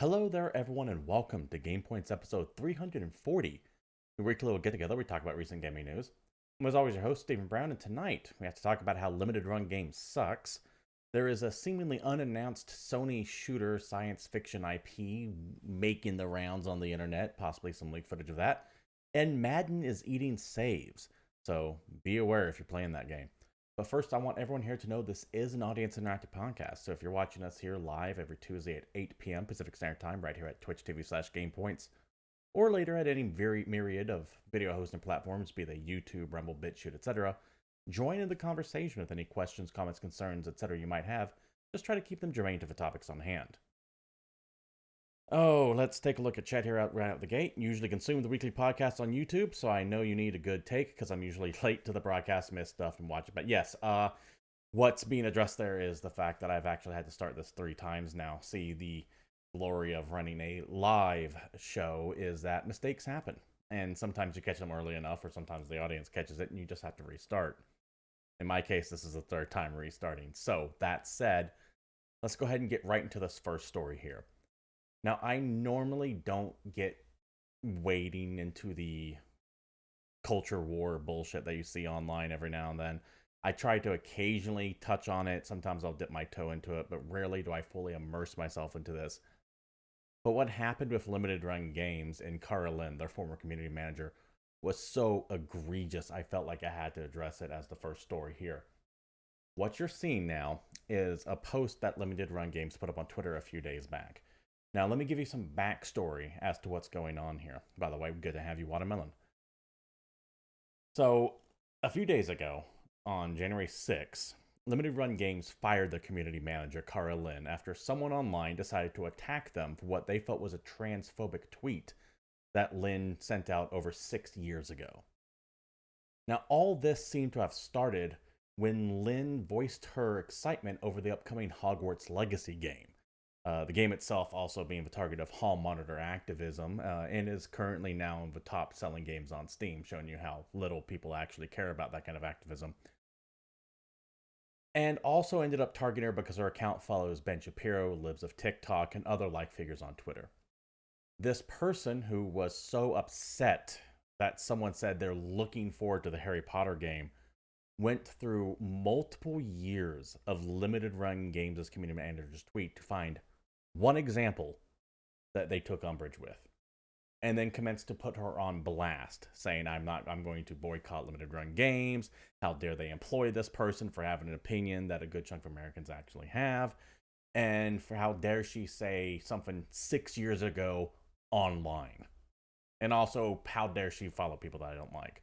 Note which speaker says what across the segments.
Speaker 1: Hello there, everyone, and welcome to GamePoints episode 340. The weekly little get together, we talk about recent gaming news. I'm as always your host, Stephen Brown, and tonight we have to talk about how limited run game sucks. There is a seemingly unannounced Sony shooter science fiction IP making the rounds on the internet, possibly some leaked footage of that. And Madden is eating saves, so be aware if you're playing that game. But first, I want everyone here to know this is an audience interactive podcast. So if you're watching us here live every Tuesday at 8 p.m. Pacific Standard Time, right here at Twitch TV/GamePoints, or later at any myriad of video hosting platforms, be they YouTube, Rumble, BitChute, etc., join in the conversation with any questions, comments, concerns, etc. you might have. Just try to keep them germane to the topics on hand. Oh, let's take a look at chat here right out the gate. Usually consume the weekly podcast on YouTube, so I know you need a good take because I'm usually late to the broadcast, miss stuff, and watch it. But yes, what's being addressed there is the fact that I've actually had to start this 3 times now. See, the glory of running a live show is that mistakes happen. And sometimes you catch them early enough, or sometimes the audience catches it, and you just have to restart. In my case, this is the 3rd time restarting. So, that said, let's go ahead and get right into this first story here. Now, I normally don't get wading into the culture war bullshit that you see online every now and then. I try to occasionally touch on it. Sometimes I'll dip my toe into it, but rarely do I fully immerse myself into this. But what happened with Limited Run Games and Cara Lynn, their former community manager, was so egregious, I felt like I had to address it as the first story here. What you're seeing now is a post that Limited Run Games put up on Twitter a few days back. Now, let me give you some backstory as to what's going on here. By the way, good to have you, Watermelon. So, a few days ago, on January 6th, Limited Run Games fired their community manager, Cara Lynn, after someone online decided to attack them for what they felt was a transphobic tweet that Lynn sent out over 6 years ago. Now, all this seemed to have started when Lynn voiced her excitement over the upcoming Hogwarts Legacy game. The game itself also being the target of hall monitor activism and is currently now one of the top selling games on Steam, showing you how little people actually care about that kind of activism. And also ended up targeting her because her account follows Ben Shapiro, Libs of TikTok, and other like figures on Twitter. This person who was so upset that someone said they're looking forward to the Harry Potter game went through multiple years of Limited Run Games' community manager's tweet to find one example that they took umbrage with, and then commenced to put her on blast, saying, I'm going to boycott Limited Run Games. How dare they employ this person for having an opinion that a good chunk of Americans actually have, and for how dare she say something 6 years ago online, and also how dare she follow people that I don't like.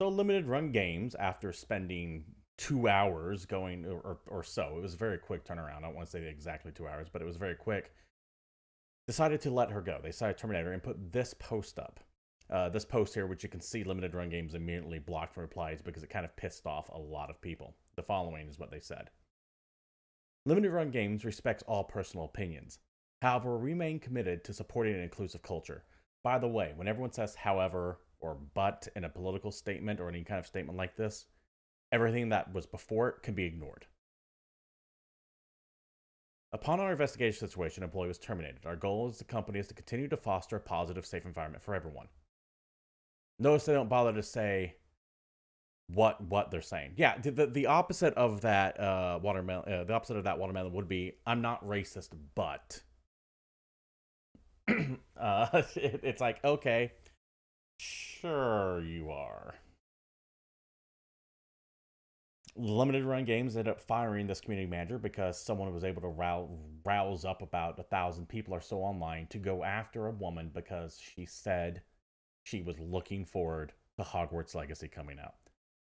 Speaker 1: So Limited Run Games, after spending 2 hours going or so, it was a very quick turnaround. I don't want to say exactly 2 hours, but it was very quick. Decided to let her go. They decided to terminate her and put this post up. This post here, which you can see Limited Run Games immediately blocked from replies because it kind of pissed off a lot of people. The following is what they said. Limited Run Games respects all personal opinions. However, we remain committed to supporting an inclusive culture. By the way, when everyone says however or but in a political statement or any kind of statement like this, everything that was before it can be ignored. Upon our investigation situation, employee was terminated. Our goal as the company is to continue to foster a positive, safe environment for everyone. Notice they don't bother to say what they're saying. Yeah, the opposite of that watermelon. The opposite of that watermelon would be, I'm not racist, but it's like, okay, sure you are. Limited Run Games ended up firing this community manager because someone was able to rouse up about 1,000 people or so online to go after a woman because she said she was looking forward to Hogwarts Legacy coming out.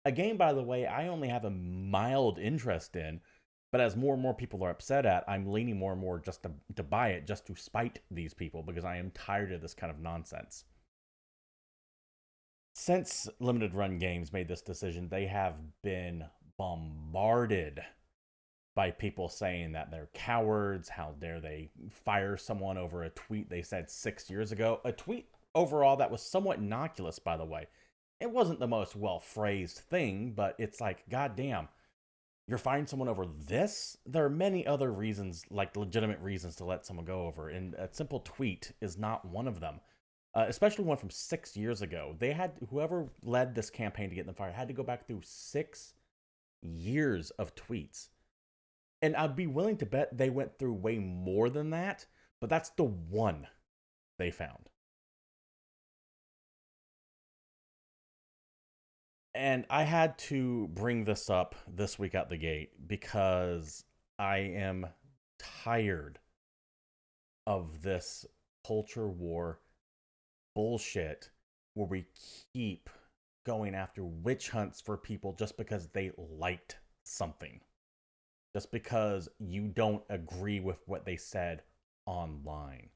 Speaker 1: A game, by the way, I only have a mild interest in, but as more and more people are upset at, I'm leaning more and more just to buy it just to spite these people because I am tired of this kind of nonsense. Since Limited Run Games made this decision, they have been bombarded by people saying that they're cowards. How dare they fire someone over a tweet they said 6 years ago? A tweet overall that was somewhat innocuous, by the way. It wasn't the most well phrased thing, but it's like, goddamn, you're firing someone over this. There are many other reasons, like legitimate reasons, to let someone go over, and a simple tweet is not one of them. Especially one from 6 years ago. They had, whoever led this campaign to get them fired had to go back through 6 years of tweets. And I'd be willing to bet they went through way more than that, but that's the one they found. And I had to bring this up this week out the gate because I am tired of this culture war bullshit where we keep going after witch hunts for people just because they liked something. Just because you don't agree with what they said online.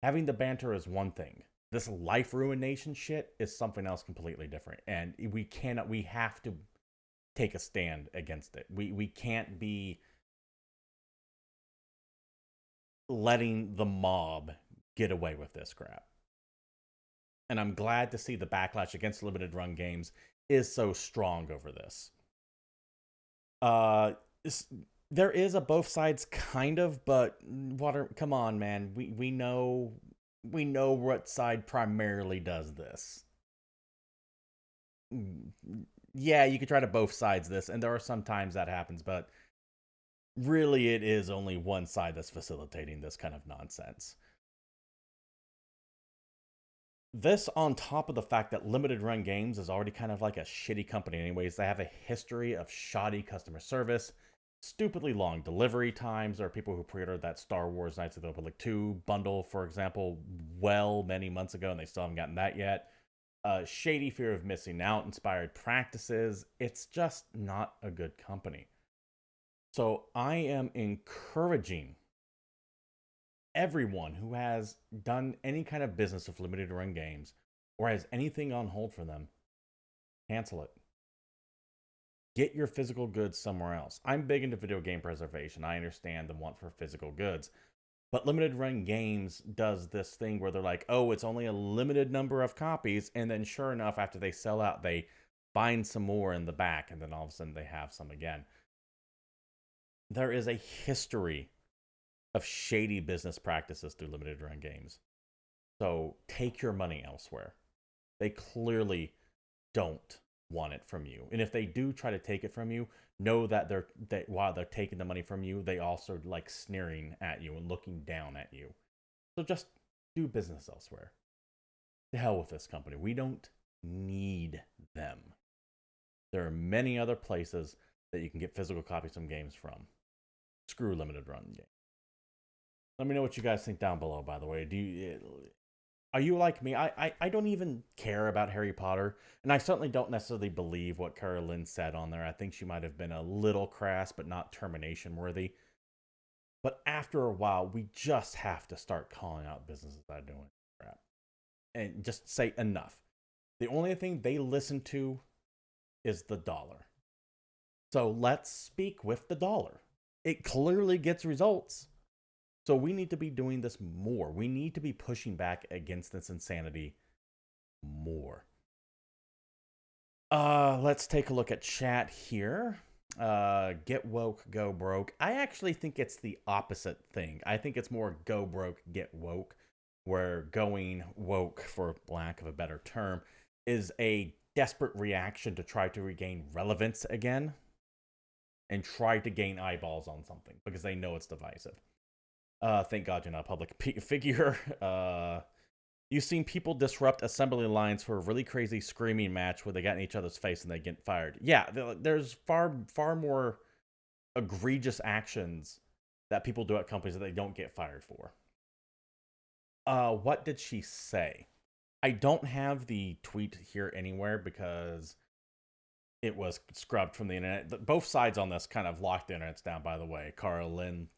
Speaker 1: Having the banter is one thing. This life ruination shit is something else completely different. And we have to take a stand against it. We can't be letting the mob get away with this crap. And I'm glad to see the backlash against limited run games is so strong over this. There is a both sides kind of, but come on, man. We know what side primarily does this. Yeah, you could try to both sides this, and there are some times that happens, but really it is only one side that's facilitating this kind of nonsense. This on top of the fact that limited run games is already kind of like a shitty company anyways. They have a history of shoddy customer service, stupidly long delivery times. There are people who pre-ordered that Star Wars Knights of the Republic 2 bundle, for example, many months ago, and they still haven't gotten that yet. Shady fear of missing out, inspired practices. It's just not a good company. So I am encouraging everyone who has done any kind of business with limited run games or has anything on hold for them, cancel it. Get your physical goods somewhere else. I'm big into video game preservation. I understand the want for physical goods. But limited run games does this thing where they're like, oh, it's only a limited number of copies. And then sure enough, after they sell out, they find some more in the back. And then all of a sudden they have some again. There is a history of shady business practices through limited run games. So take your money elsewhere. They clearly don't want it from you. And if they do try to take it from you, know that while they're taking the money from you, they also like sneering at you and looking down at you. So just do business elsewhere. To hell with this company. We don't need them. There are many other places that you can get physical copies of games from. Screw limited run games. Let me know what you guys think down below, by the way. Are you like me? I don't even care about Harry Potter, and I certainly don't necessarily believe what Carolyn said on there. I think she might have been a little crass, but not termination worthy. But after a while, we just have to start calling out businesses that are doing crap. And just say enough. The only thing they listen to is the dollar. So let's speak with the dollar. It clearly gets results. So we need to be doing this more. We need to be pushing back against this insanity more. Let's take a look at chat here. Get woke, go broke. I actually think it's the opposite thing. I think it's more go broke, get woke, where going woke, for lack of a better term, is a desperate reaction to try to regain relevance again and try to gain eyeballs on something because they know it's divisive. Thank God you're not a public figure. You've seen people disrupt assembly lines for a really crazy screaming match where they get in each other's face and they get fired. Yeah, there's far more egregious actions that people do at companies that they don't get fired for. What did she say? I don't have the tweet here anywhere because it was scrubbed from the internet. Both sides on this kind of locked the internets down, by the way. Cara Lynn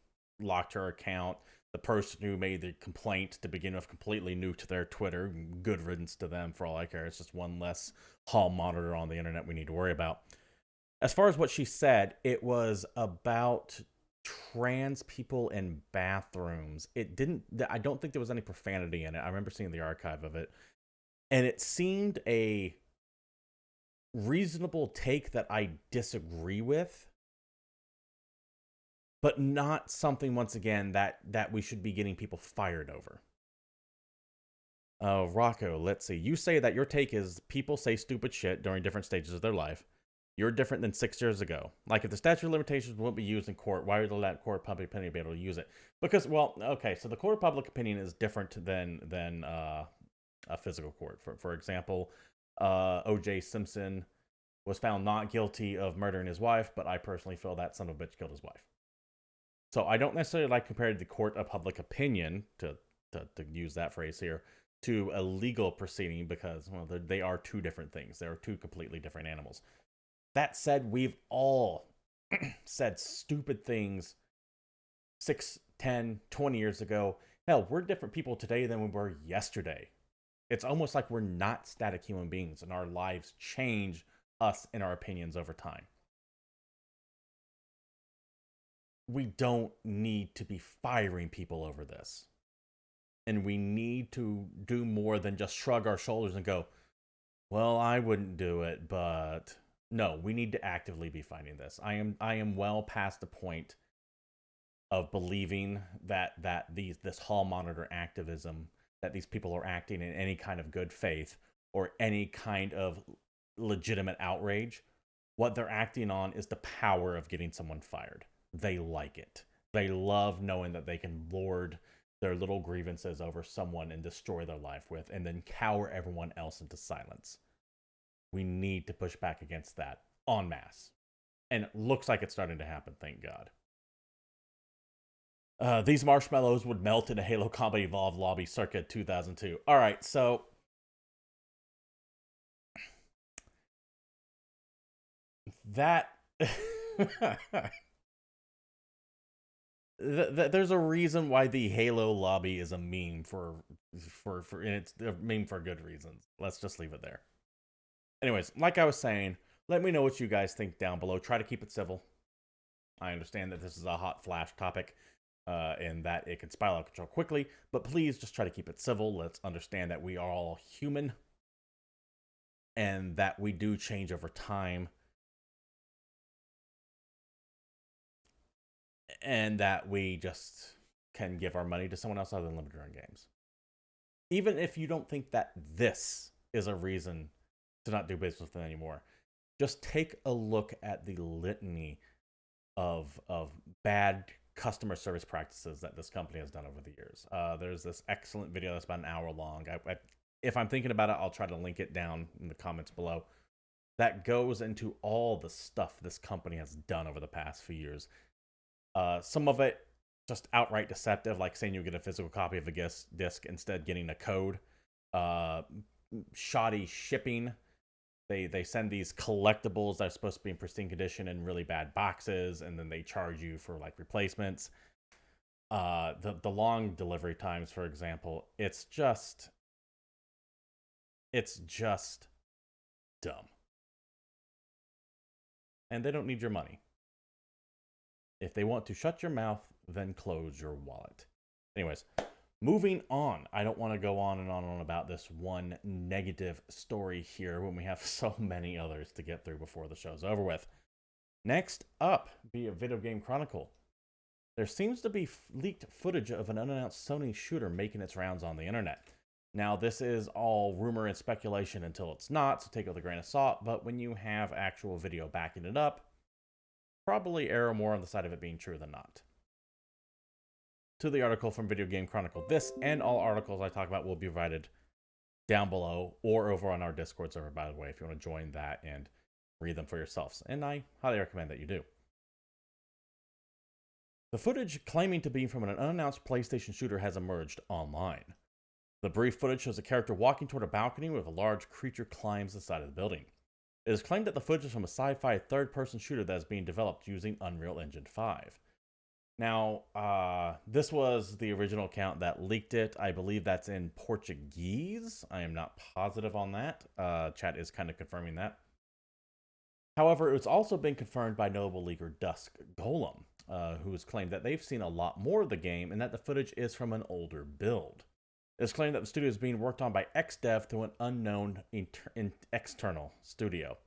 Speaker 1: locked her account. The person who made the complaint to begin with completely new to their Twitter. Good riddance to them for all I care. It's just one less hall monitor on the internet we need to worry about. As far as what she said, it was about trans people in bathrooms. I don't think there was any profanity in it. I remember seeing the archive of it. And it seemed a reasonable take that I disagree with. but not something, once again, that we should be getting people fired over. Rocco, let's see. You say that your take is people say stupid shit during different stages of their life. You're different than 6 years ago. Like, if the statute of limitations won't be used in court, why would the court of public opinion be able to use it? Because, well, okay, so the court of public opinion is different than a physical court. For example, O.J. Simpson was found not guilty of murdering his wife, but I personally feel that son of a bitch killed his wife. So I don't necessarily like comparing the court of public opinion, to use that phrase here, to a legal proceeding, because, well, they are two different things. They are two completely different animals. That said, we've all said stupid things 6, 10, 20 years ago. Hell, we're different people today than we were yesterday. It's almost like we're not static human beings, and our lives change us and our opinions over time. We don't need to be firing people over this. And we need to do more than just shrug our shoulders and go, well, I wouldn't do it, but... No, we need to actively be fighting this. I am well past the point of believing that this hall monitor activism, that these people are acting in any kind of good faith or any kind of legitimate outrage. What they're acting on is the power of getting someone fired. They like it. They love knowing that they can lord their little grievances over someone and destroy their life with, and then cower everyone else into silence. We need to push back against that en masse. And it looks like it's starting to happen, thank God. These marshmallows would melt in a Halo Combat Evolved lobby circa 2002. Alright, so... that... There's a reason why the Halo lobby is a meme and it's a meme for good reasons. Let's just leave it there. Anyways, like I was saying, let me know what you guys think down below. Try to keep it civil. I understand that this is a hot flash topic and that it can spiral out of control quickly, but please just try to keep it civil. Let's understand that we are all human and that we do change over time. And that we just can give our money to someone else other than limited run games. Even if you don't think that this is a reason to not do business with them anymore, just take a look at the litany of bad customer service practices that this company has done over the years. There's this excellent video that's about an hour long. If I'm thinking about it, I'll try to link it down in the comments below. That goes into all the stuff this company has done over the past few years. Some of it just outright deceptive, like saying you get a physical copy of a disc instead getting a code. Shoddy shipping. They send these collectibles that are supposed to be in pristine condition in really bad boxes, and then they charge you for like replacements. The long delivery times, for example, it's just dumb. And they don't need your money. If they want to shut your mouth, then close your wallet. Anyways, moving on. I don't want to go on and on about this one negative story here when we have so many others to get through before the show's over with. Next up, be a Video Game Chronicle. There seems to be leaked footage of an unannounced Sony shooter making its rounds on the internet. Now, this is all rumor and speculation until it's not, so take it with a grain of salt, but when you have actual video backing it up, probably err more on the side of it being true than not. To the article from Video Game Chronicle. This and all articles I talk about will be provided down below or over on our Discord server, by the way, if you want to join that and read them for yourselves. And I highly recommend that you do. The footage claiming to be from an unannounced PlayStation shooter has emerged online. The brief footage shows a character walking toward a balcony where a large creature climbs the side of the building. It is claimed that the footage is from a sci-fi third-person shooter that is being developed using Unreal Engine 5. Now, this was the original account that leaked it. I believe that's in Portuguese. I am not positive on that. Chat is kind of confirming that. However, it's also been confirmed by notable leaker Dusk Golem, who has claimed that they've seen a lot more of the game and that the footage is from an older build. It's claimed that the studio is being worked on by XDev through an unknown external studio.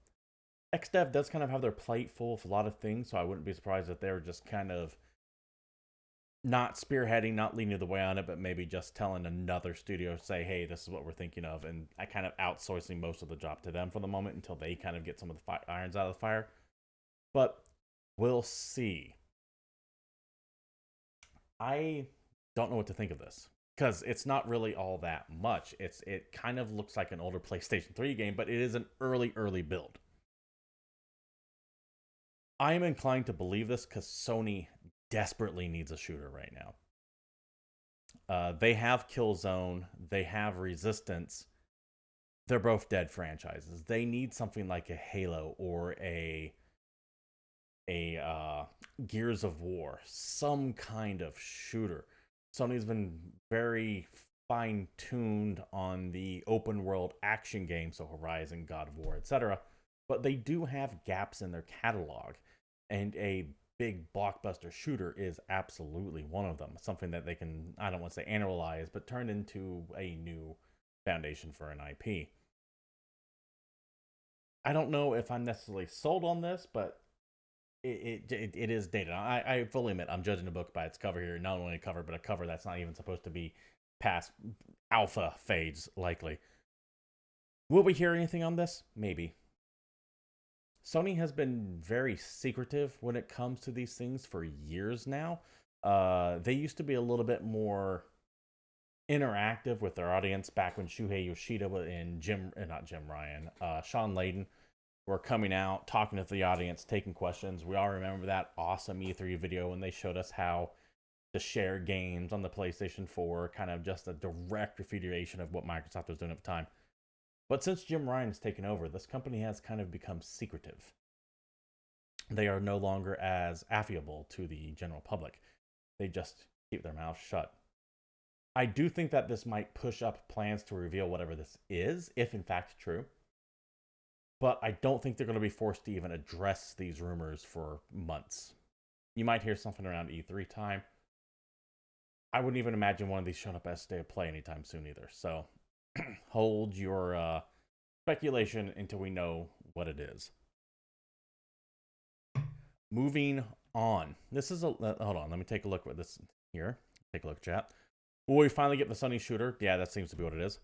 Speaker 1: XDev does kind of have their plate full of a lot of things, so I wouldn't be surprised if they're just kind of not spearheading, not leading the way on it, but maybe just telling another studio, say, hey, this is what we're thinking of, and I kind of outsourcing most of the job to them for the moment until they kind of get some of the irons out of the fire. But we'll see. I don't know what to think of this because it's not really all that much. It kind of looks like an older PlayStation 3 game, but it is an early build. I am inclined to believe this because Sony desperately needs a shooter right now. They have Killzone, they have Resistance. They're both dead franchises. They need something like a Halo or a Gears of War, some kind of shooter. Sony's been very fine tuned on the open world action games, so Horizon, God of War, etc. But they do have gaps in their catalog, and a big blockbuster shooter is absolutely one of them. Something that they can, I don't want to say annualize, but turn into a new foundation for an IP. I don't know if I'm necessarily sold on this, but it is dated. I fully admit I'm judging a book by its cover here. Not only a cover, but a cover that's not even supposed to be past alpha fades, likely. Will we hear anything on this? Maybe. Sony has been very secretive when it comes to these things for years now. They used to be a little bit more interactive with their audience back when Shuhei Yoshida and Sean Layden were coming out, talking to the audience, taking questions. We all remember that awesome E3 video when they showed us how to share games on the PlayStation 4, kind of just a direct refutation of what Microsoft was doing at the time. But since Jim Ryan has taken over, this company has kind of become secretive. They are no longer as affable to the general public. They just keep their mouths shut. I do think that this might push up plans to reveal whatever this is, if in fact true. But I don't think they're going to be forced to even address these rumors for months. You might hear something around E3 time. I wouldn't even imagine one of these showing up as State of Play anytime soon either. So hold your speculation until we know what it is. Moving on. This is a... hold on, let me take a look at this here. Take a look, chat. Will we finally get the Sony shooter? Yeah, that seems to be what it is.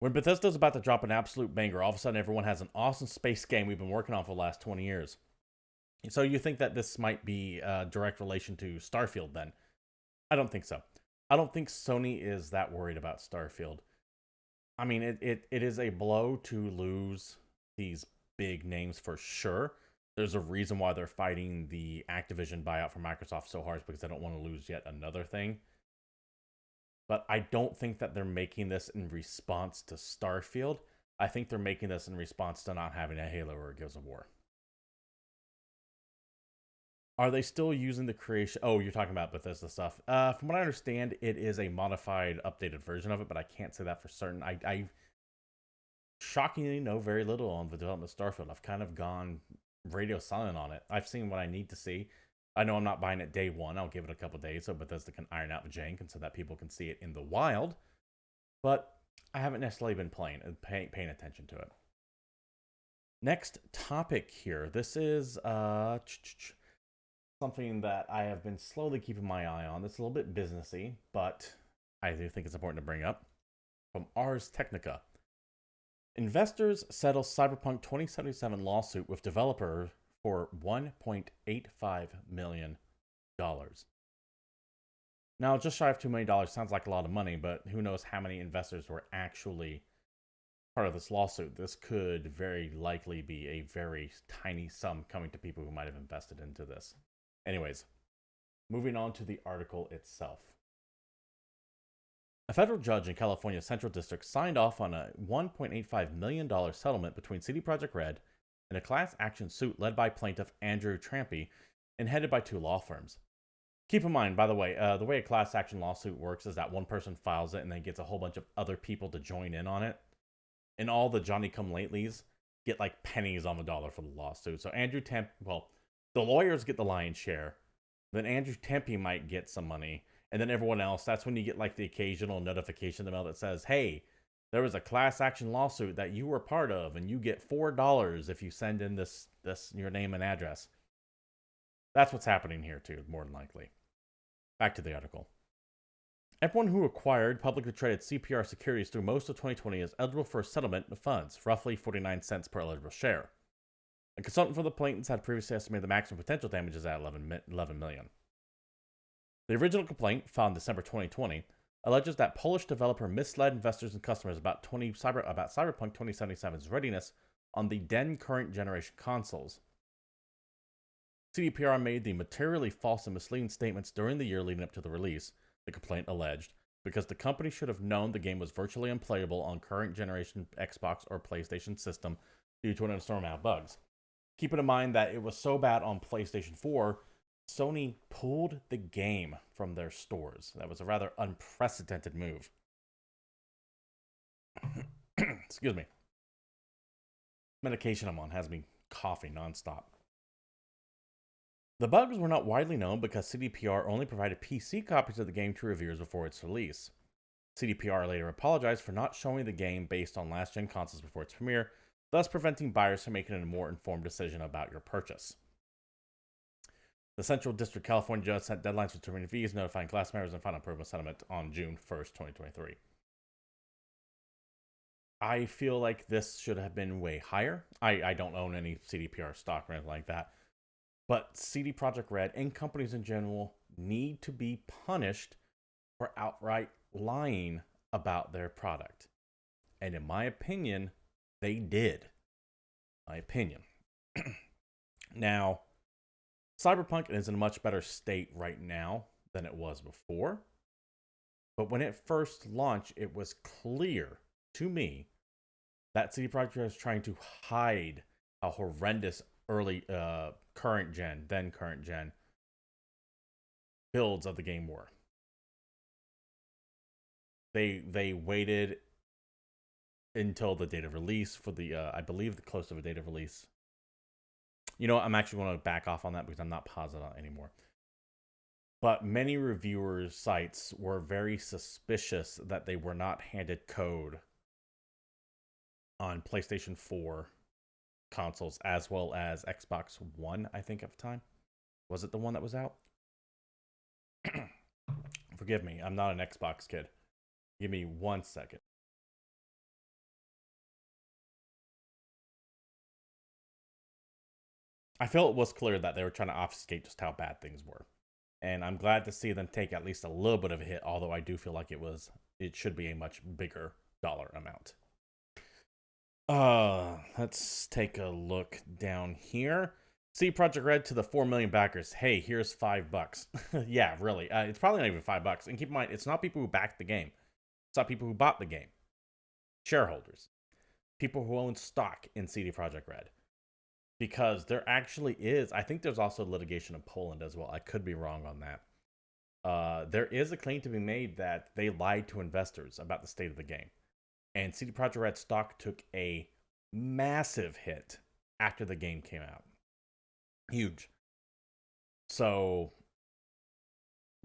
Speaker 1: When Bethesda's about to drop an absolute banger, all of a sudden everyone has an awesome space game we've been working on for the last 20 years. So you think that this might be a direct relation to Starfield then? I don't think so. I don't think Sony is that worried about Starfield. I mean, it is a blow to lose these big names for sure. There's a reason why they're fighting the Activision buyout from Microsoft so hard, because they don't want to lose yet another thing. But I don't think that they're making this in response to Starfield. I think they're making this in response to not having a Halo or a Gears of War. Are they still using the creation? Oh, you're talking about Bethesda stuff. From what I understand, it is a modified, updated version of it, but I can't say that for certain. I shockingly know very little on the development of Starfield. I've kind of gone radio silent on it. I've seen what I need to see. I know I'm not buying it day one. I'll give it a couple days so Bethesda can iron out the jank and so that people can see it in the wild. But I haven't necessarily been playing and paying attention to it. Next topic here. This is something that I have been slowly keeping my eye on. It's a little bit businessy, but I do think it's important to bring up. From Ars Technica. Investors settle Cyberpunk 2077 lawsuit with developer for $1.85 million. Now, just shy of $2 million sounds like a lot of money, but who knows how many investors were actually part of this lawsuit. This could very likely be a very tiny sum coming to people who might have invested into this. Anyways, moving on to the article itself. A federal judge in California's Central District signed off on a $1.85 million settlement between CD Projekt Red and a class action suit led by plaintiff Andrew Trampy and headed by two law firms. Keep in mind, by the way a class action lawsuit works is that one person files it and then gets a whole bunch of other people to join in on it. And all the Johnny-come-latelys get like pennies on the dollar for the lawsuit. So the lawyers get the lion's share. Then Andrew Tempe might get some money. And then everyone else, that's when you get like the occasional notification in the mail that says, hey, there was a class action lawsuit that you were part of, and you get $4 if you send in this your name and address. That's what's happening here too, more than likely. Back to the article. Everyone who acquired publicly traded CPR securities through most of 2020 is eligible for a settlement of funds, roughly 49 cents per eligible share. A consultant for the plaintiffs had previously estimated the maximum potential damages at $11 million. The original complaint, filed in December 2020, alleges that Polish developer misled investors and customers about Cyberpunk 2077's readiness on the then current generation consoles. CDPR made the materially false and misleading statements during the year leading up to the release, the complaint alleged, because the company should have known the game was virtually unplayable on current generation Xbox or PlayStation system due to an enormous amount of bugs. Keeping in mind that it was so bad on PlayStation 4, Sony pulled the game from their stores. That was a rather unprecedented move. Excuse me. Medication I'm on has me coughing nonstop. The bugs were not widely known because CDPR only provided PC copies of the game to reviewers before its release. CDPR later apologized for not showing the game based on last-gen consoles before its premiere, thus preventing buyers from making a more informed decision about your purchase. The Central District California judge set deadlines for determining fees, notifying class members, and final approval settlement on June 1st, 2023. I feel like this should have been way higher. I don't own any CDPR stock or anything like that. But CD Projekt Red and companies in general need to be punished for outright lying about their product. And in my opinion, they did. My opinion. Now, Cyberpunk is in a much better state right now than it was before. But when it first launched, it was clear to me that CD Projekt Red was trying to hide how horrendous early current gen builds of the game were. They waited until the date of release for the I believe the close of a date of release. You know what, I'm actually going to back off on that because I'm not positive anymore. But many reviewers sites were very suspicious that they were not handed code on PlayStation 4 consoles as well as Xbox One, I think at the time. Was it the one that was out? Forgive me, I'm not an Xbox kid. Give me 1 second. I feel it was clear that they were trying to obfuscate just how bad things were. And I'm glad to see them take at least a little bit of a hit, although I do feel like it should be a much bigger dollar amount. Let's take a look down here. See Project Red to the 4 million backers. Hey, here's $5. Yeah, really. It's probably not even $5. And keep in mind, it's not people who backed the game. It's not people who bought the game. Shareholders. People who own stock in CD Projekt Red. Because there actually is, I think there's also litigation in Poland as well. I could be wrong on that. There is a claim to be made that they lied to investors about the state of the game. And CD Projekt Red stock took a massive hit after the game came out. Huge. So,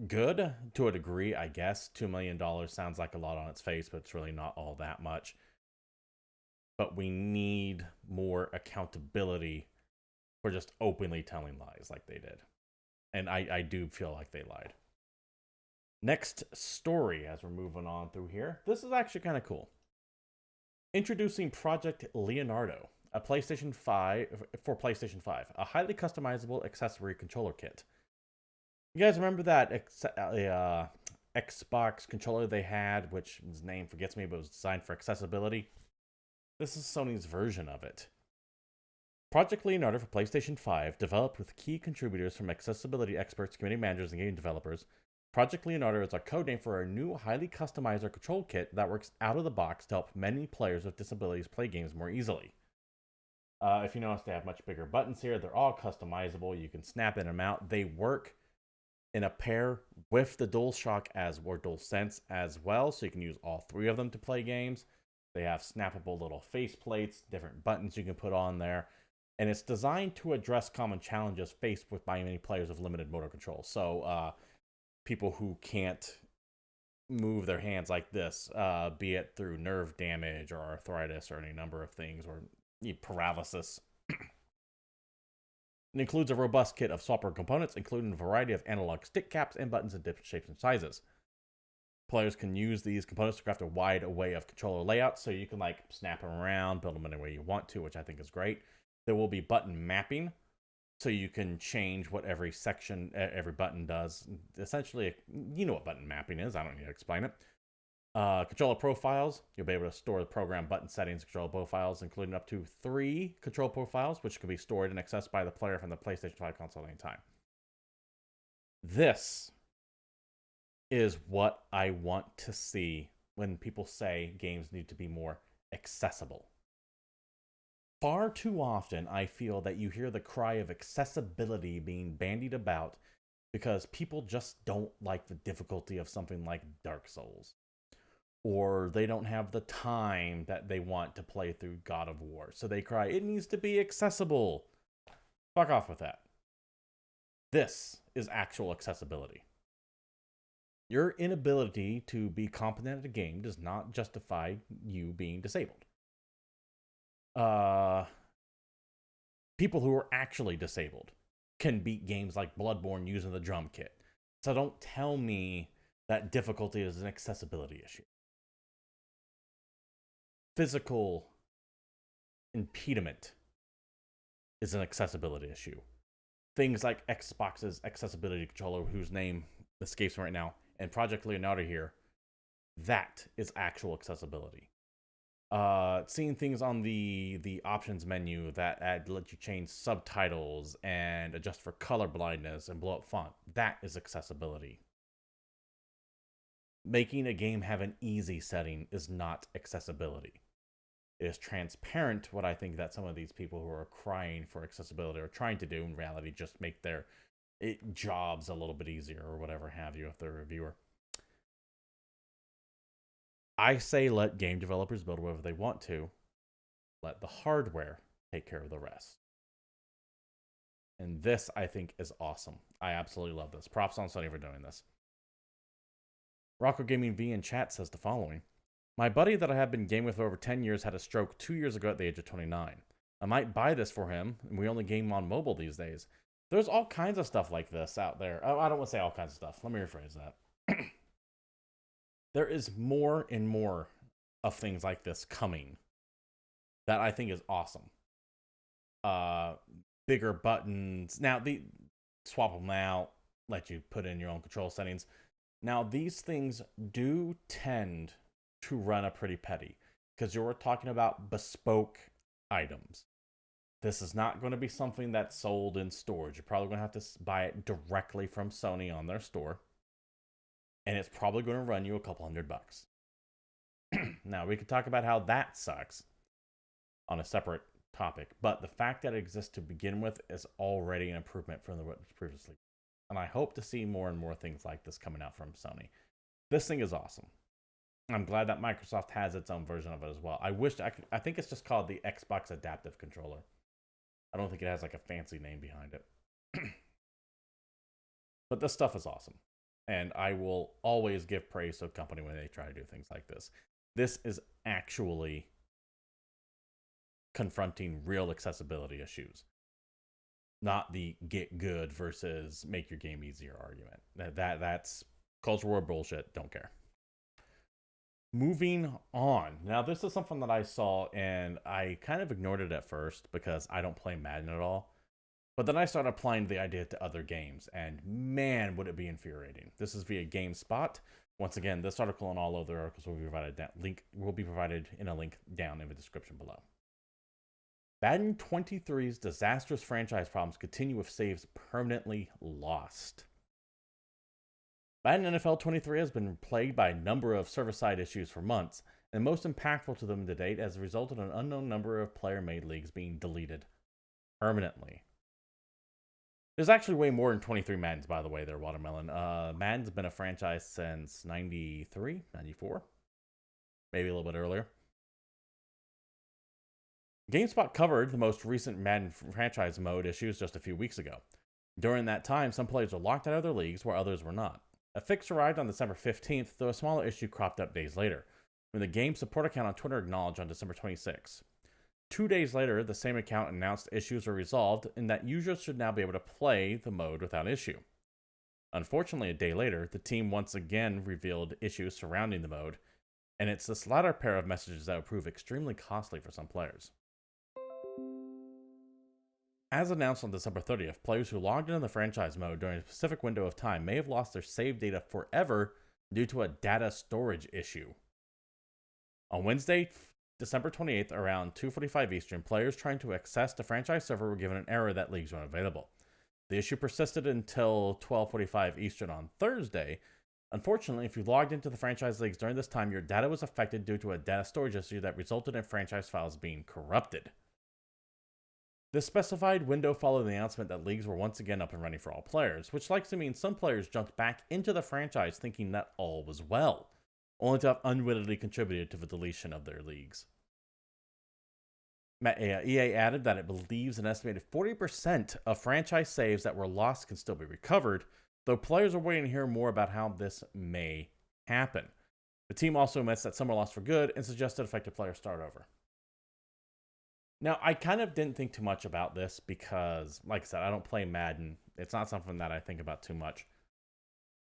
Speaker 1: good to a degree, I guess. $2 million sounds like a lot on its face, but it's really not all that much. But we need more accountability for just openly telling lies like they did. And I do feel like they lied. Next story as we're moving on through here. This is actually kind of cool. Introducing Project Leonardo, a PlayStation 5 for PlayStation 5, a highly customizable accessory controller kit. You guys remember that Xbox controller they had, which his name forgets me, but was designed for accessibility? This is Sony's version of it. Project Leonardo for PlayStation 5, developed with key contributors from accessibility experts, community managers, and game developers. Project Leonardo is a codename for a new, highly customized control kit that works out of the box to help many players with disabilities play games more easily. If you notice, they have much bigger buttons here. They're all customizable. You can snap in and out. They work in a pair with the DualShock or DualSense as well, so you can use all three of them to play games. They have snappable little face plates, different buttons you can put on there, and it's designed to address common challenges faced with by many players with limited motor control. So, people who can't move their hands like this, be it through nerve damage or arthritis or any number of things, or paralysis. It includes a robust kit of swapper components, including a variety of analog stick caps and buttons in different shapes and sizes. Players can use these components to craft a wide array of controller layouts, so you can like snap them around, build them any way you want to, which I think is great. There will be button mapping, so you can change what every section, every button does. Essentially, you know what button mapping is. I don't need to explain it. Controller profiles. You'll be able to store the program button settings, controller profiles, including up to 3 control profiles, which can be stored and accessed by the player from the PlayStation 5 console at any time. This is what I want to see when people say games need to be more accessible. Far too often, I feel that you hear the cry of accessibility being bandied about because people just don't like the difficulty of something like Dark Souls. Or they don't have the time that they want to play through God of War. So they cry, it needs to be accessible. Fuck off with that. This is actual accessibility. Your inability to be competent at a game does not justify you being disabled. People who are actually disabled can beat games like Bloodborne using the drum kit. So don't tell me that difficulty is an accessibility issue. Physical impediment is an accessibility issue. Things like Xbox's accessibility controller, whose name escapes me right now, and Project Leonardo here, that is actual accessibility. Seeing things on the options menu that let you change subtitles and adjust for color blindness and blow up font, that is accessibility. Making a game have an easy setting is not accessibility. It is transparent, what I think that some of these people who are crying for accessibility are trying to do in reality, just make their jobs a little bit easier or whatever have you if they're a reviewer. I say let game developers build whatever they want to. Let the hardware take care of the rest. And this, I think, is awesome. I absolutely love this. Props on Sony for doing this. Rocco Gaming V in chat says the following. My buddy that I have been gaming with for over 10 years had a stroke 2 years ago at the age of 29. I might buy this for him, and we only game on mobile these days. There's all kinds of stuff like this out there. I don't want to say all kinds of stuff. Let me rephrase that. There is more and more of things like this coming that I think is awesome. Bigger buttons. Now, swap them out, let you put in your own control settings. Now, these things do tend to run a pretty petty because you're talking about bespoke items. This is not going to be something that's sold in stores. You're probably going to have to buy it directly from Sony on their store. And it's probably going to run you a couple $100. Now, we could talk about how that sucks on a separate topic. But the fact that it exists to begin with is already an improvement from what was previously. And I hope to see more and more things like this coming out from Sony. This thing is awesome. I'm glad that Microsoft has its own version of it as well. I think it's just called the Xbox Adaptive Controller. I don't think it has like a fancy name behind it. But this stuff is awesome. And I will always give praise to a company when they try to do things like this. This is actually confronting real accessibility issues. Not the get good versus make your game easier argument. That's cultural war bullshit. Don't care. Moving on. Now, this is something that I saw, and I kind of ignored it at first because I don't play Madden at all. But then I started applying the idea to other games, and man, would it be infuriating. This is via GameSpot. Once again, this article and all other articles will be provided in a link down in the description below. Madden 23's Disastrous franchise problems continue with saves permanently lost. Madden NFL 23 has been plagued by a number of server-side issues for months, and most impactful to them to date has resulted in an unknown number of player-made leagues being deleted permanently. There's actually way more than 23 Maddens, by the way, there, Watermelon. Madden's been a franchise since 93, 94, maybe a little bit earlier. GameSpot covered the most recent Madden franchise mode issues just a few weeks ago. During that time, some players were locked out of their leagues, while others were not. A fix arrived on December 15th, though a smaller issue cropped up days later, when the game support account on Twitter acknowledged on December 26th. 2 days later, the same account announced issues were resolved and that users should now be able to play the mode without issue. Unfortunately, a day later, the team once again revealed issues surrounding the mode, and it's this latter pair of messages that will prove extremely costly for some players. As announced on December 30th, players who logged into the franchise mode during a specific window of time may have lost their save data forever due to a data storage issue. On Wednesday, December 28th, around 2:45 Eastern, players trying to access the franchise server were given an error that leagues were unavailable. The issue persisted until 12:45 Eastern on Thursday. Unfortunately, if you logged into the franchise leagues during this time, your data was affected due to a data storage issue that resulted in franchise files being corrupted. This specified window followed the announcement that leagues were once again up and running for all players, which likes to mean some players jumped back into the franchise thinking that all was well, only to have unwittingly contributed to the deletion of their leagues. EA added that it believes an estimated 40% of franchise saves that were lost can still be recovered, though players are waiting to hear more about how this may happen. The team also admits that some were lost for good and suggested affected players start over. Now, I kind of didn't think too much about this because, like I said, I don't play Madden. It's not something that I think about too much.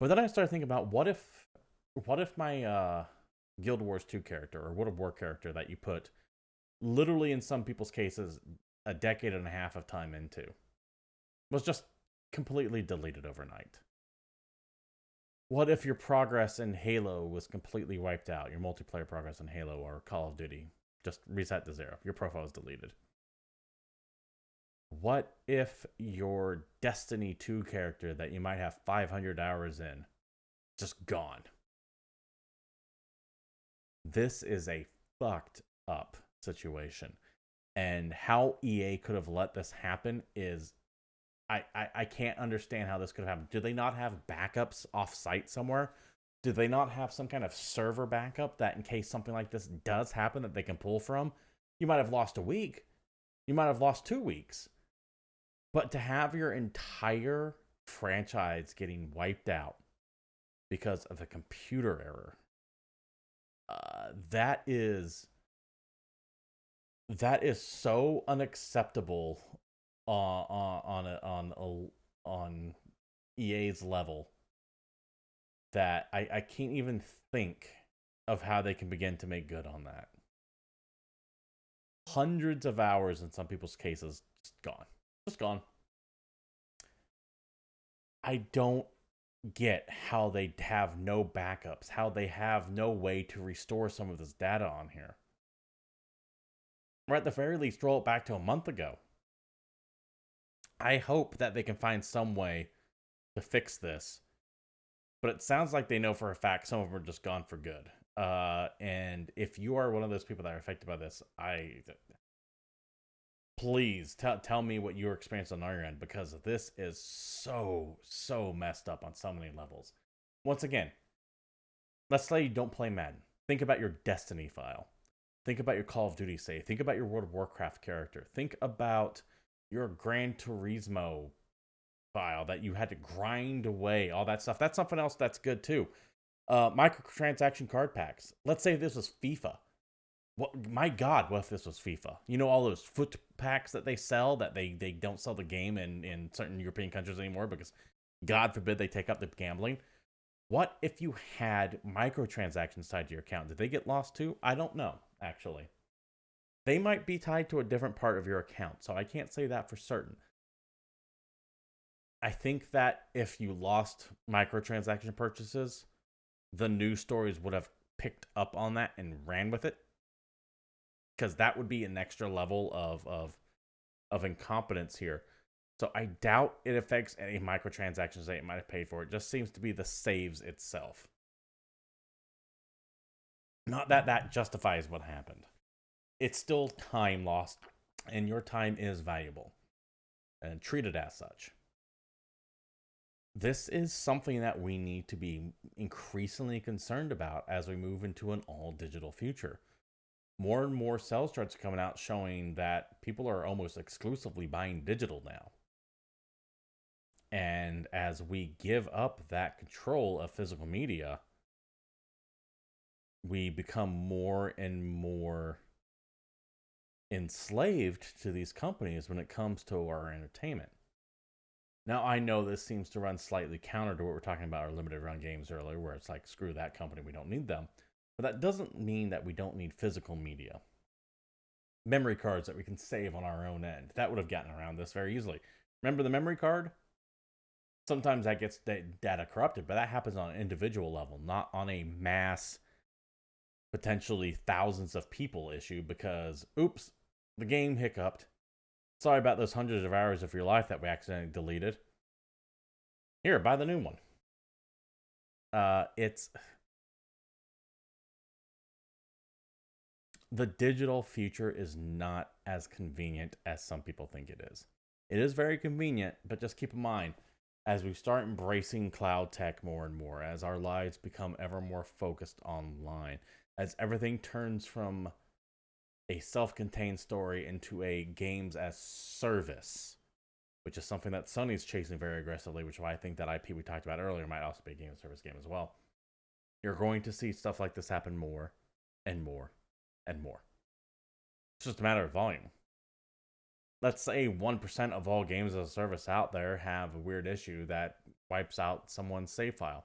Speaker 1: But then I started thinking about what if my Guild Wars 2 character or World of War character that you put literally in some people's cases a decade and a half of time into was just completely deleted overnight? What if your progress in Halo was completely wiped out? Your multiplayer progress in Halo or Call of Duty just reset to 0. Your profile is deleted. What if your Destiny 2 character that you might have 500 hours in just gone? This is a fucked up situation. And how EA could have let this happen is I can't understand how this could have happened. Do they not have backups off site somewhere? Do they not have some kind of server backup that in case something like this does happen that they can pull from? You might have lost a week. You might have lost 2 weeks. But to have your entire franchise getting wiped out because of a computer error, that is so unacceptable on EA's level that I can't even think of how they can begin to make good on that. Hundreds of hours in some people's cases, just gone. I don't get how they have no backups, how they have no way to restore some of this data on here. Or at the very least, roll it back to a month ago. I hope that they can find some way to fix this. But it sounds like they know for a fact some of them are just gone for good. And if you are one of those people that are affected by this, please tell me what your experience on your end, because this is so messed up on so many levels. Once again, let's say you don't play Madden. Think about your Destiny file. Think about your Call of Duty save. Think about your World of Warcraft character. Think about your Gran Turismo file that you had to grind away, all that stuff. That's something else that's good too. Microtransaction card packs. Let's say this was FIFA. My God, what if this was FIFA? You know, all those foot packs that they sell that they don't sell the game in certain European countries anymore because God forbid they take up the gambling. What if you had microtransactions tied to your account? Did they get lost too? I don't know, actually. They might be tied to a different part of your account, so I can't say that for certain. I think that if you lost microtransaction purchases, the news stories would have picked up on that and ran with it, because that would be an extra level of incompetence here. So I doubt it affects any microtransactions that you might have paid for. It just seems to be the saves itself. Not that that justifies what happened. It's still time lost, and your time is valuable, and treat it as such. This is something that we need to be increasingly concerned about as we move into an all-digital future. More and more sales charts are coming out showing that people are almost exclusively buying digital now. And as we give up that control of physical media, we become more and more enslaved to these companies when it comes to our entertainment. Now, I know this seems to run slightly counter to what we're talking about our limited run games earlier, where it's like, screw that company, we don't need them. But that doesn't mean that we don't need physical media. Memory cards that we can save on our own end. That would have gotten around this very easily. Remember the memory card? Sometimes that gets data corrupted, but that happens on an individual level, not on a mass, potentially thousands of people issue because, oops, the game hiccuped. Sorry about those hundreds of hours of your life that we accidentally deleted. Here, buy the new one. It's the digital future is not as convenient as some people think it is. It is very convenient, but just keep in mind, as we start embracing cloud tech more and more, as our lives become ever more focused online, as everything turns from a self-contained story into a games as service, which is something that Sony's chasing very aggressively, which is why I think that IP we talked about earlier might also be a game as service game as well. You're going to see stuff like this happen more and more and more. It's just a matter of volume. Let's say 1% of all games as a service out there have a weird issue that wipes out someone's save file.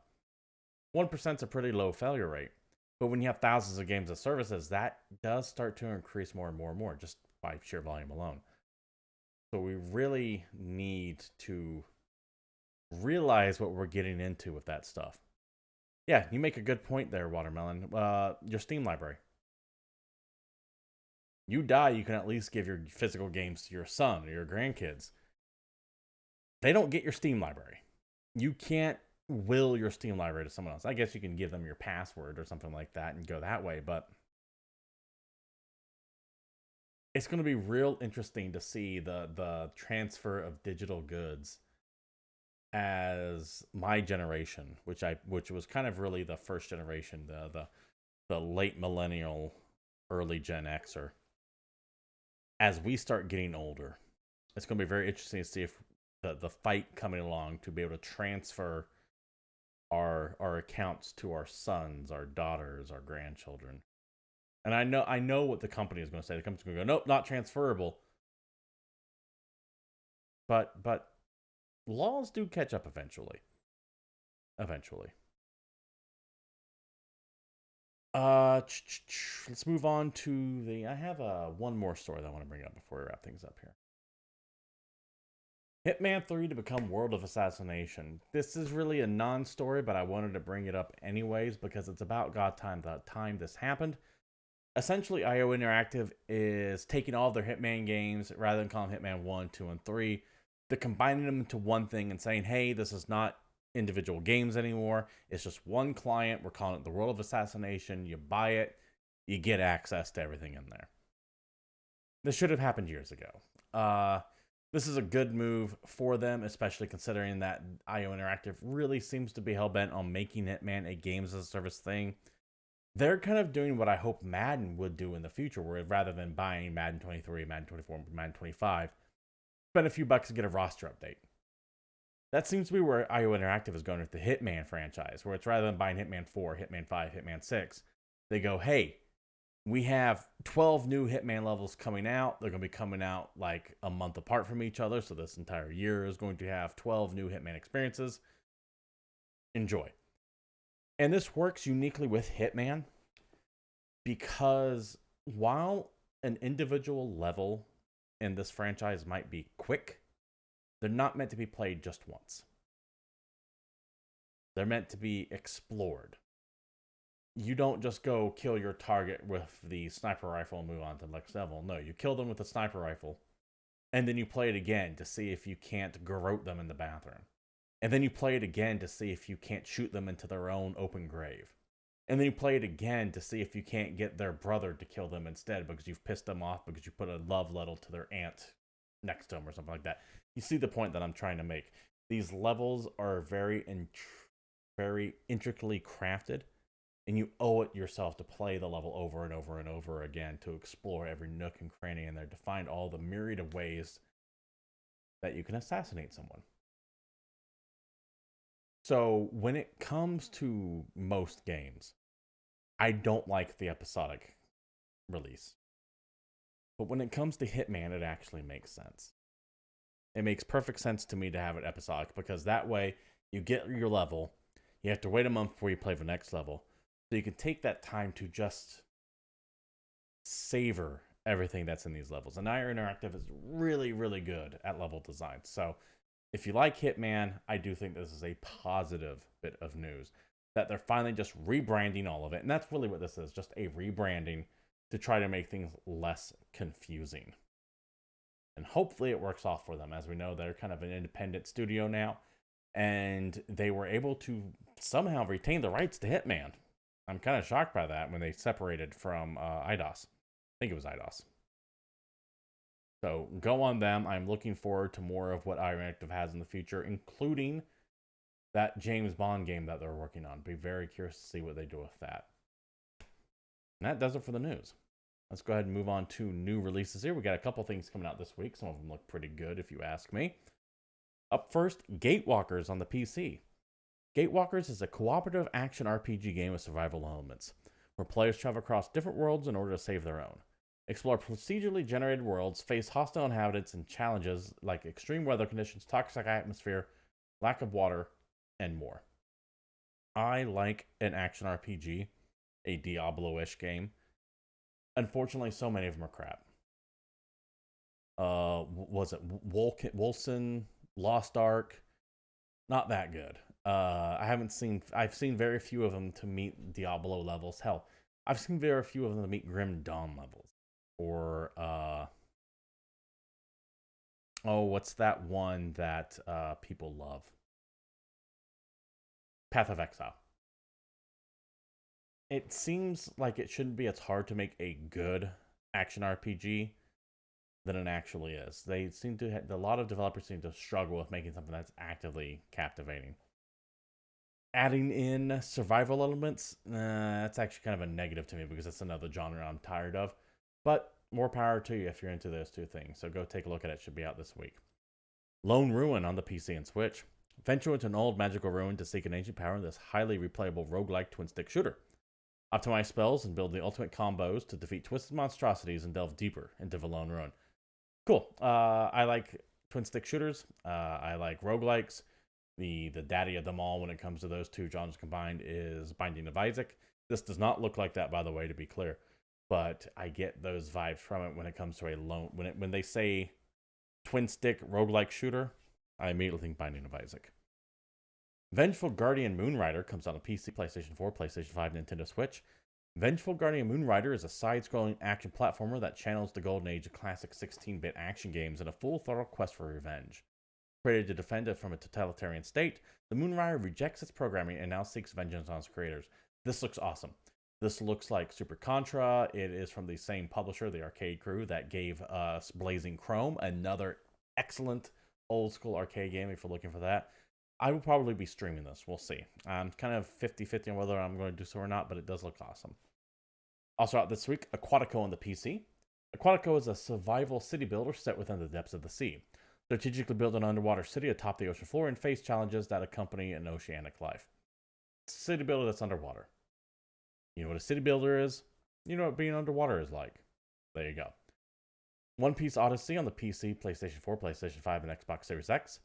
Speaker 1: 1% is a pretty low failure rate. But when you have thousands of games as services, that does start to increase more and more and more just by sheer volume alone. So we really need to realize what we're getting into with that stuff. Yeah, you make a good point there, Watermelon. Your Steam library. You die, you can at least give your physical games to your son or your grandkids. They don't get your Steam library. You can't will your Steam library to someone else. I guess you can give them your password or something like that and go that way, but it's going to be real interesting to see the transfer of digital goods as my generation, which was kind of really the first generation, the late millennial, early Gen Xer. As we start getting older, it's going to be very interesting to see if the fight coming along to be able to transfer our accounts to our sons, our daughters, our grandchildren. And I know what the company is going to say. The company's going to go, nope, not transferable. But laws do catch up eventually. Eventually. Let's move on to I have one more story that I want to bring up before we wrap things up here. Hitman 3 to become World of Assassination. This is really a non-story, but I wanted to bring it up anyways because it's about God time the time this happened. Essentially, IO Interactive is taking all of their Hitman games, rather than calling Hitman 1, 2, and 3, they're combining them into one thing and saying, hey, this is not individual games anymore. It's just one client. We're calling it the World of Assassination. You buy it, you get access to everything in there. This should have happened years ago. This is a good move for them, especially considering that IO Interactive really seems to be hell-bent on making Hitman a games-as-a-service thing. They're kind of doing what I hope Madden would do in the future, where rather than buying Madden 23, Madden 24, Madden 25, spend a few bucks to get a roster update. That seems to be where IO Interactive is going with the Hitman franchise, where it's rather than buying Hitman 4, Hitman 5, Hitman 6, they go, hey, we have 12 new Hitman levels coming out. They're going to be coming out like a month apart from each other. So this entire year is going to have 12 new Hitman experiences. Enjoy. And this works uniquely with Hitman because while an individual level in this franchise might be quick, they're not meant to be played just once. They're meant to be explored. You don't just go kill your target with the sniper rifle and move on to the next level. No, you kill them with the sniper rifle, and then you play it again to see if you can't garrote them in the bathroom. And then you play it again to see if you can't shoot them into their own open grave. And then you play it again to see if you can't get their brother to kill them instead because you've pissed them off because you put a love letter to their aunt next to them or something like that. You see the point that I'm trying to make. These levels are very intricately crafted, and you owe it yourself to play the level over and over and over again to explore every nook and cranny in there to find all the myriad of ways that you can assassinate someone. So when it comes to most games, I don't like the episodic release. But when it comes to Hitman, it actually makes sense. It makes perfect sense to me to have it episodic, because that way you get your level. You have to wait a month before you play the next level. So you can take that time to just savor everything that's in these levels. And IR Interactive is really, really good at level design. So if you like Hitman, I do think this is a positive bit of news, that they're finally just rebranding all of it. And that's really what this is, just a rebranding to try to make things less confusing. And hopefully it works off for them. As we know, they're kind of an independent studio now, and they were able to somehow retain the rights to Hitman. I'm kind of shocked by that when they separated from IDOS. I think it was IDOS. So go on them. I'm looking forward to more of what Interactive has in the future, including that James Bond game that they're working on. Be very curious to see what they do with that. And that does it for the news. Let's go ahead and move on to new releases here. We got a couple things coming out this week. Some of them look pretty good, if you ask me. Up first, Gatewalkers on the PC. Gatewalkers is a cooperative action RPG game with survival elements, where players travel across different worlds in order to save their own. Explore procedurally generated worlds, face hostile inhabitants and challenges like extreme weather conditions, toxic atmosphere, lack of water, and more. I like an action RPG, a Diablo-ish game. Unfortunately, so many of them are crap. Was it Wolcen, Lost Ark? Not that good. I've seen very few of them to meet Diablo levels. Hell, I've seen very few of them to meet Grim Dawn levels. Or, what's that one that people love? Path of Exile. It seems like it shouldn't be as hard to make a good action RPG than it actually is. They seem to a lot of developers seem to struggle with making something that's actively captivating. Adding in survival elements, that's actually kind of a negative to me, because it's another genre I'm tired of. But more power to you if you're into those two things. So go take a look at it. It should be out this week. Lone Ruin on the PC and Switch. Venture into an old magical ruin to seek an ancient power in this highly replayable roguelike twin-stick shooter. Optimize spells and build the ultimate combos to defeat twisted monstrosities and delve deeper into the Lone Ruin. Cool. I like twin-stick shooters. I like roguelikes. The daddy of them all when it comes to those two genres combined is Binding of Isaac. This does not look like that, by the way, to be clear. But I get those vibes from it when it comes to a lone... When they say twin-stick roguelike shooter, I immediately think Binding of Isaac. Vengeful Guardian Moonrider comes out on PC, PlayStation 4, PlayStation 5, Nintendo Switch. Vengeful Guardian Moonrider is a side-scrolling action platformer that channels the golden age of classic 16-bit action games in a full-throttle quest for revenge. Created to defend it from a totalitarian state, the Moonrider rejects its programming and now seeks vengeance on its creators. This looks awesome. This looks like Super Contra. It is from the same publisher, the Arcade Crew, that gave us Blazing Chrome, another excellent old-school arcade game if you're looking for that. I will probably be streaming this. We'll see. I'm kind of 50-50 on whether I'm going to do so or not, but it does look awesome. Also out this week, Aquatico on the PC. Aquatico is a survival city builder set within the depths of the sea. Strategically build an underwater city atop the ocean floor and face challenges that accompany an oceanic life. It's a city builder that's underwater. You know what a city builder is? You know what being underwater is like. There you go. One Piece Odyssey on the PC, PlayStation 4, PlayStation 5, and Xbox Series X.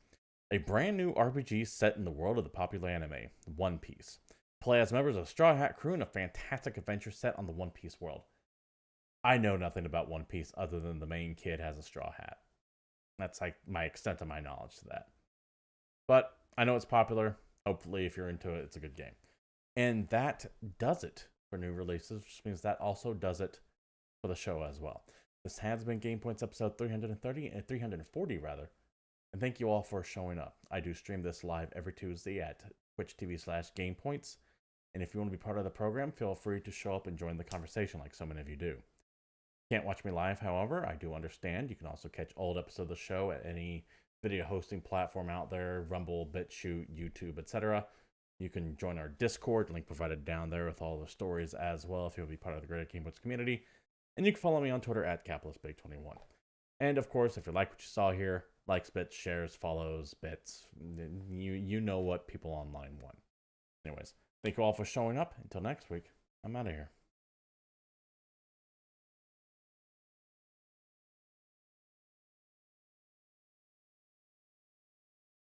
Speaker 1: A brand new RPG set in the world of the popular anime, One Piece. Play as members of the Straw Hat Crew in a fantastic adventure set on the One Piece world. I know nothing about One Piece other than the main kid has a straw hat. That's like my extent of my knowledge to that. But I know it's popular. Hopefully, if you're into it, it's a good game. And that does it for new releases, which means that also does it for the show as well. This has been GamePoints episode 340 rather. And thank you all for showing up. I do stream this live every Tuesday at twitch.tv/GamePoints. And if you want to be part of the program, feel free to show up and join the conversation like so many of you do. Can't watch me live, however, I do understand. You can also catch old episodes of the show at any video hosting platform out there, Rumble, BitChute, YouTube, etc. You can join our Discord, link provided down there with all the stories as well if you want to be part of the greater GamePoints community. And you can follow me on Twitter at CapitalistBig21. And of course, if you like what you saw here, likes, bits, shares, follows, bits, you know what people online want. Anyways, thank you all for showing up. Until next week, I'm out of here.